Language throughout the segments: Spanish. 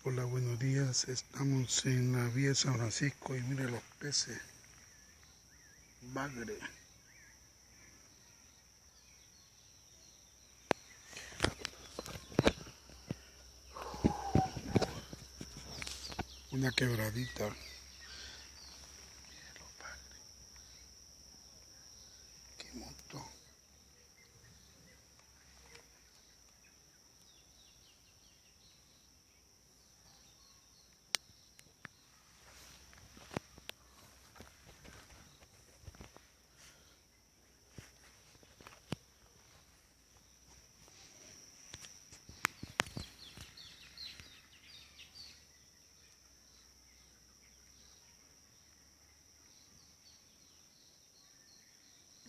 Hola, buenos días. Estamos en la vía de San Francisco y mire los peces. Bagre. Una quebradita. Mire los bagres. Qué montón.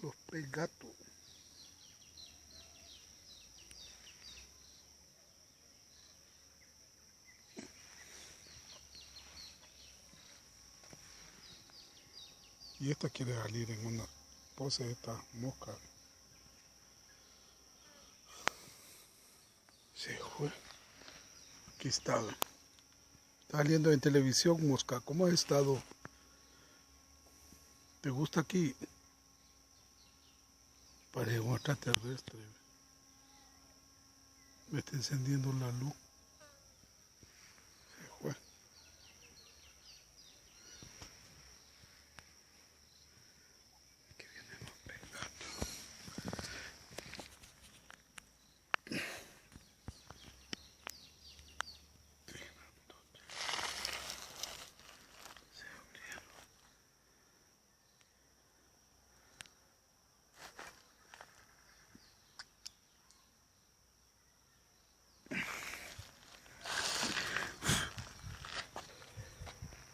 Los pez gato. Y esta quiere salir en una pose de esta mosca. Se fue. Aquí está. Está saliendo en televisión, mosca. ¿Cómo has estado? ¿Te gusta aquí? Parece un extraterrestre. Me está encendiendo la luz.